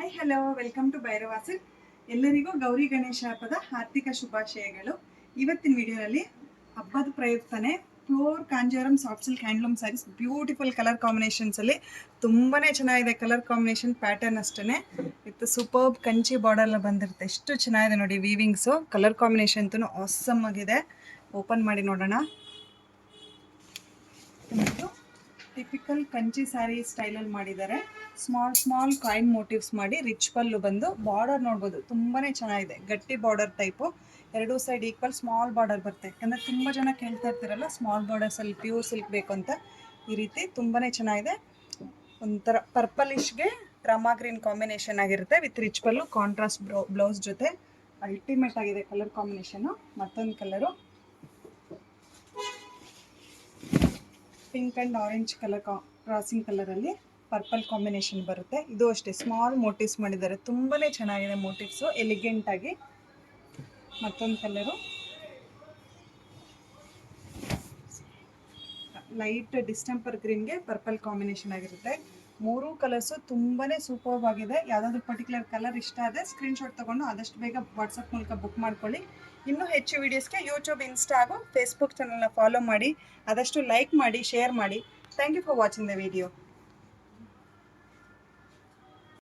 Hi hello welcome to ಭೈರವಾಸಿಲ್. ಎಲ್ಲರಿಗೂ ಗೌರಿ ಗಣೇಶ ಹಬ್ಬದ ಆರ್ಥಿಕ ಶುಭಾಶಯಗಳು. ಇವತ್ತಿನ ವಿಡಿಯೋದಲ್ಲಿ ಹಬ್ಬದ ಪ್ರಯುಕ್ತನೇ pure Kanjeevaram soft silk handloom saris beautiful colour ಕಾಂಬಿನೇಷನ್ಸಲ್ಲಿ ತುಂಬಾ ಚೆನ್ನಾಗಿದೆ. ಕಲರ್ ಕಾಂಬಿನೇಷನ್ ಪ್ಯಾಟರ್ನ್ ಅಷ್ಟೇ ವಿತ್ ಸೂಪರ್ಬ್ ಕಂಚಿ ಬಾರ್ಡರ್ ಬಂದಿರುತ್ತೆ. ಎಷ್ಟು ಚೆನ್ನಾಗಿದೆ ನೋಡಿ ವೀವಿಂಗ್ಸು. ಕಲರ್ ಕಾಂಬಿನೇಷನ್ ಅಂತೂ ಆಸಮ್ ಆಗಿದೆ. ಓಪನ್ ಮಾಡಿ ನೋಡೋಣ. ಟಿಪಿಕಲ್ ಕಂಚಿ ಸ್ಯಾರಿ ಸ್ಟೈಲಲ್ಲಿ ಮಾಡಿದ್ದಾರೆ. ಸ್ಮಾಲ್ ಕಾಯಿನ್ ಮೋಟಿವ್ಸ್ ಮಾಡಿ ರಿಚ್ ಪಲ್ಲು ಬಂದು ಬಾರ್ಡರ್ ನೋಡ್ಬೋದು ತುಂಬಾ ಚೆನ್ನಾಗಿದೆ. ಗಟ್ಟಿ ಬಾರ್ಡರ್ ಟೈಪು, ಎರಡೂ ಸೈಡ್ ಈಕ್ವಲ್ ಸ್ಮಾಲ್ ಬಾರ್ಡರ್ ಬರುತ್ತೆ. ಯಾಕಂದರೆ ತುಂಬ ಜನ ಕೇಳ್ತಾ ಇರ್ತೀರಲ್ಲ ಸ್ಮಾಲ್ ಬಾರ್ಡರ್ಸಲ್ಲಿ ಪ್ಯೂರ್ ಸಿಲ್ಕ್ ಬೇಕು ಅಂತ. ಈ ರೀತಿ ತುಂಬಾ ಚೆನ್ನಾಗಿದೆ. ಒಂಥರ ಪರ್ಪಲಿಶ್ಗೆ ರಾಮಾ ಗ್ರೀನ್ ಕಾಂಬಿನೇಷನ್ ಆಗಿರುತ್ತೆ with rich pallu, contrast blouse ಜೊತೆ. ಅಲ್ಟಿಮೇಟ್ ಆಗಿದೆ ಕಲರ್ ಕಾಂಬಿನೇಷನ್ನು. ಮತ್ತೊಂದು colour pink and orange colour crossing ಕಲರಲ್ಲಿ ಪರ್ಪಲ್ ಕಾಂಬಿನೇಷನ್ ಬರುತ್ತೆ. ಇದು ಅಷ್ಟೇ ಸ್ಮಾಲ್ ಮೋಟಿವ್ಸ್ ಮಾಡಿದ್ದಾರೆ. ತುಂಬಾ ಚೆನ್ನಾಗಿದೆ ಮೋಟಿವ್ಸು, ಎಲಿಗೆಂಟಾಗಿ. ಮತ್ತೊಂದು ಕಲರು ಲೈಟ್ ಡಿಸ್ಟೆಂಪರ್ ಗ್ರೀನ್ಗೆ ಪರ್ಪಲ್ ಕಾಂಬಿನೇಷನ್ ಆಗಿರುತ್ತೆ. ಮೂರೂ ಕಲರ್ಸು ತುಂಬಾ ಸೂಪರ್ಬ್ ಆಗಿದೆ. ಯಾವುದಾದ್ರೂ ಪರ್ಟಿಕ್ಯುಲರ್ ಕಲರ್ ಇಷ್ಟ ಆದರೆ ಸ್ಕ್ರೀನ್ಶಾಟ್ ತೊಗೊಂಡು ಆದಷ್ಟು ಬೇಗ ವಾಟ್ಸಪ್ ಮೂಲಕ ಬುಕ್ ಮಾಡ್ಕೊಳ್ಳಿ. ಇನ್ನೂ ಹೆಚ್ಚು ವೀಡಿಯೋಸ್ಗೆ ಯೂಟ್ಯೂಬ್, ಇನ್ಸ್ಟಾ ಹಾಗೂ ಫೇಸ್ಬುಕ್ ಚಾನಲ್ನ ಫಾಲೋ ಮಾಡಿ. ಆದಷ್ಟು ಲೈಕ್ ಮಾಡಿ, ಶೇರ್ ಮಾಡಿ. Thank you for watching the video.